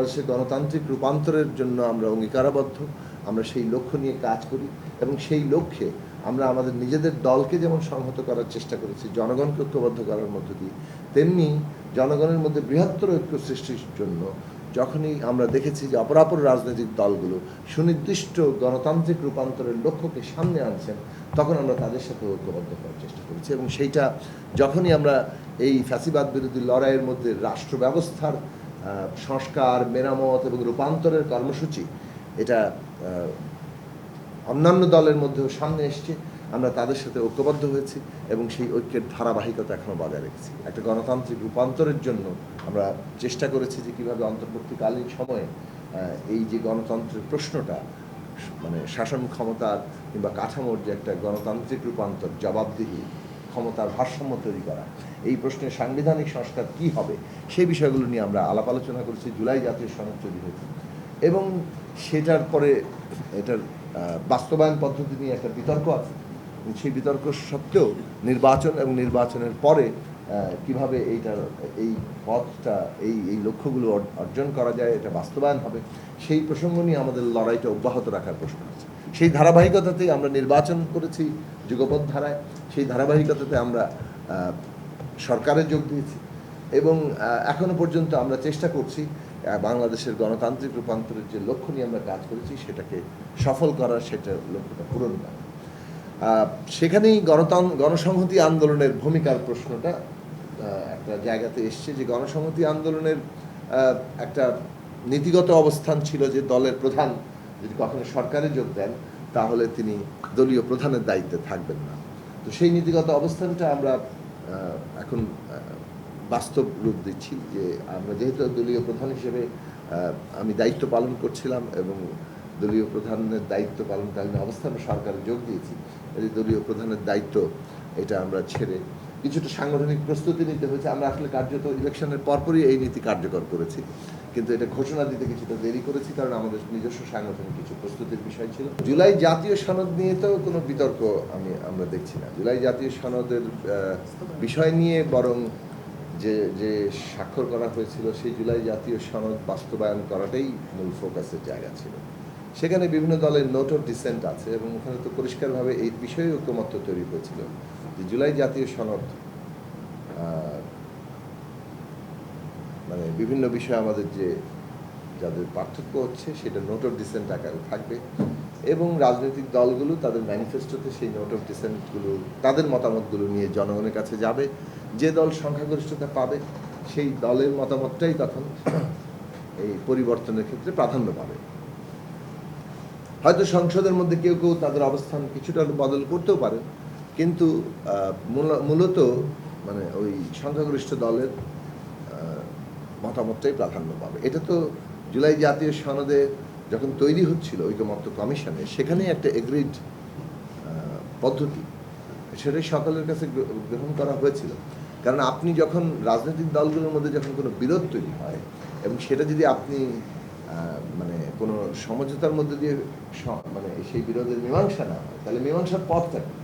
বাংলাদেশের গণতান্ত্রিক রূপান্তরের জন্য আমরা অঙ্গীকারাবদ্ধ। আমরা সেই লক্ষ্য নিয়ে কাজ করি এবং সেই লক্ষ্যে আমরা আমাদের নিজেদের দলকে যেমন সংহত করার চেষ্টা করেছি, জনগণকে ঐক্যবদ্ধ করার মধ্য দিয়ে, তেমনি জনগণের মধ্যে বৃহত্তর ঐক্য সৃষ্টির জন্য যখনই আমরা দেখেছি যে অপরাপর রাজনৈতিক দলগুলো সুনির্দিষ্ট গণতান্ত্রিক রূপান্তরের লক্ষ্যকে সামনে আনছেন, তখন আমরা তাদের সাথে ঐক্যবদ্ধ করার চেষ্টা করেছি। এবং সেইটা যখনই আমরা এই ফ্যাসিবাদ বিরোধী লড়াইয়ের মধ্যে রাষ্ট্র ব্যবস্থার সংস্কার, মেরামত এবং রূপান্তরের কর্মসূচি এটা অন্যান্য দলের মধ্যেও সামনে এসছে, আমরা তাদের সাথে ঐক্যবদ্ধ হয়েছি এবং সেই ঐক্যের ধারাবাহিকতা এখনও বজায় রেখেছি। একটা গণতান্ত্রিক রূপান্তরের জন্য আমরা চেষ্টা করেছি যে কীভাবে অন্তর্বর্তীকালীন সময়ে এই যে গণতন্ত্রের প্রশ্নটা, মানে শাসন ক্ষমতার কিংবা কাঠামোর যে একটা গণতান্ত্রিক রূপান্তর, জবাবদিহি, ক্ষমতার ভারসাম্য তৈরি করা, এই প্রশ্নের সাংবিধানিক সংস্কার কী হবে, সেই বিষয়গুলো নিয়ে আমরা আলাপ আলোচনা করেছি। জুলাই জাতীয় সনদ তৈরি হয়েছে এবং সেটার পরে এটার বাস্তবায়ন পদ্ধতি নিয়ে একটা বিতর্ক আছে। সেই বিতর্ক সত্ত্বেও নির্বাচন এবং নির্বাচনের পরে কিভাবে এই পথটা এই লক্ষ্যগুলো অর্জন করা যায়, এটা বাস্তবায়ন হবে, সেই প্রসঙ্গ নিয়ে আমাদের লড়াইটা অব্যাহত রাখার প্রশ্ন আছে। সেই ধারাবাহিকতাতেই আমরা নির্বাচন করেছি যুগপৎ ধারায়, সেই ধারাবাহিকতাতে আমরা সরকারে যোগ দিয়েছি এবং এখনো পর্যন্ত আমরা চেষ্টা করছি বাংলাদেশের গণতান্ত্রিক রূপান্তরের যে লক্ষ্য নিয়ে আমরা কাজ করেছি সেটাকে সফল করার, সেটা লক্ষ্যটা পূরণ করা। সেখানেই গণসংহতি আন্দোলনের ভূমিকার প্রশ্নটা একটা জায়গাতে এসছে যে গণসংহতি আন্দোলনের একটা নীতিগত অবস্থান ছিল যে দলের প্রধান যদি কখনো সরকারে যোগ দেন তাহলে তিনি দলীয় প্রধানের দায়িত্বে থাকবেন না। তো সেই নীতিগত অবস্থানটা আমরা এখন বাস্তব রূপ দিচ্ছি যে আমরা যেহেতু দলীয় প্রধান হিসেবে আমি দায়িত্ব পালন করছিলাম এবং দলীয় প্রধানের দায়িত্ব পালনকালীন অবস্থানে সরকারে যোগ দিয়েছি, এই দলীয় প্রধানের দায়িত্ব এটা আমরা ছেড়ে কিছুটা সাংগঠনিক প্রস্তুতি নিতে হয়েছে। আমরা আসলে কার্যত ইলেকশনের পরপরই এই নীতি কার্যকর করেছি, কিন্তু এটা ঘোষণা দিতে কিছুটা দেরি করেছি কারণ আমাদের নিজস্ব সাংগঠনিক কিছু প্রস্তুতির বিষয় ছিল। জুলাই জাতীয় সনদ নিয়ে তো কোনো বিতর্ক আমরা দেখছি না। জুলাই জাতীয় সনদের বিষয় নিয়ে বরং যে স্বাক্ষর করা হয়েছিল সেই জুলাই জাতীয় সনদ বাস্তবায়ন করাটাই মূল ফোকাসের জায়গা ছিল। সেখানে বিভিন্ন দলের নোট অফ ডিসেন্ট আছে এবং ওখানে তো পরিষ্কারভাবে এই বিষয়ে ঐকমত্য তৈরি হয়েছিল যে জুলাই জাতীয় সনদ মানে বিভিন্ন বিষয়ে আমাদের যাদের পার্থক্য হচ্ছে সেটা নোট অফ ডিসেন্ট আকারে থাকবে এবং রাজনৈতিক দলগুলো তাদের ম্যানিফেস্টোতে সেই নোট অফ ডিসেন্টগুলো, তাদের মতামতগুলো নিয়ে জনগণের কাছে যাবে। যে দল সংখ্যাগরিষ্ঠতা পাবে সেই দলের মতামতটাই তখন এই পরিবর্তনের ক্ষেত্রে প্রাধান্য পাবে। হয়তো সংসদের মধ্যে কেউ কেউ তাদের অবস্থান কিছুটা বদল করতেও পারে, কিন্তু মূলত মানে ওই সংখ্যাগরিষ্ঠ দলের মতামতটাই প্রাধান্য পাবে। এটা তো জুলাই জাতীয় সনদে যখন তৈরি হচ্ছিল ঐকমত্য কমিশনে, সেখানেই একটা এগ্রিড পদ্ধতি, সেটাই সকলের কাছে গ্রহণ করা হয়েছিল। কারণ আপনি যখন রাজনৈতিক দলগুলোর মধ্যে যখন কোনো বিরোধ তৈরি হয় এবং সেটা যদি আপনি মানে কোনো সমঝোতার মধ্যে দিয়ে মানে সেই বিরোধের মীমাংসা না হয়, তাহলে মীমাংসার পথটা কি?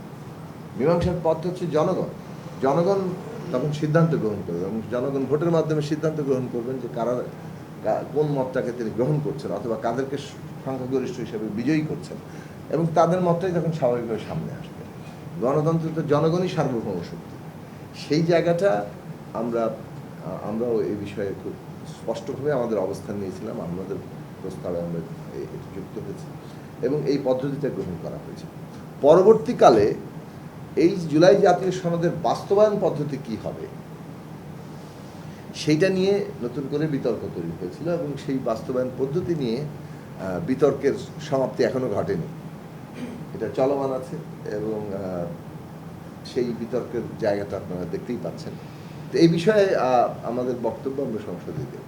মীমাংসার পথ হচ্ছে জনগণ তখন সিদ্ধান্ত গ্রহণ করবে এবং জনগণ ভোটের মাধ্যমে সিদ্ধান্ত গ্রহণ করবেন যে কারা কোন মতটাকে তিনি গ্রহণ করছেন অথবা কাদেরকে সংখ্যাগরিষ্ঠ হিসেবে বিজয়ী করছেন এবং তাদের মতটাই তখন স্বাভাবিকভাবে সামনে আসবে। গণতন্ত্র তো জনগণই সার্বভৌম শক্তি। সেই জায়গাটা আমরাও এই বিষয়ে খুব স্পষ্টভাবে আমাদের অবস্থান নিয়েছিলাম, আমাদের প্রস্তাবে আমরা এটি যুক্ত হয়েছি এবং এই পদ্ধতিটা গ্রহণ করা হয়েছে। পরবর্তীকালে এই জুলাই জাতীয় সনদের বাস্তবায়ন পদ্ধতি কি হবে সেইটা নিয়ে নতুন করে বিতর্ক তৈরি হয়েছিল এবং সেই বাস্তবায়ন পদ্ধতি নিয়ে বিতর্কের সমাপ্তি এখনো ঘটেনি, এটা চলমান আছে এবং সেই বিতর্কের জায়গাটা আপনারা দেখতেই পাচ্ছেন। তো এই বিষয়ে আমাদের বক্তব্য আমরা সংসদে দেব।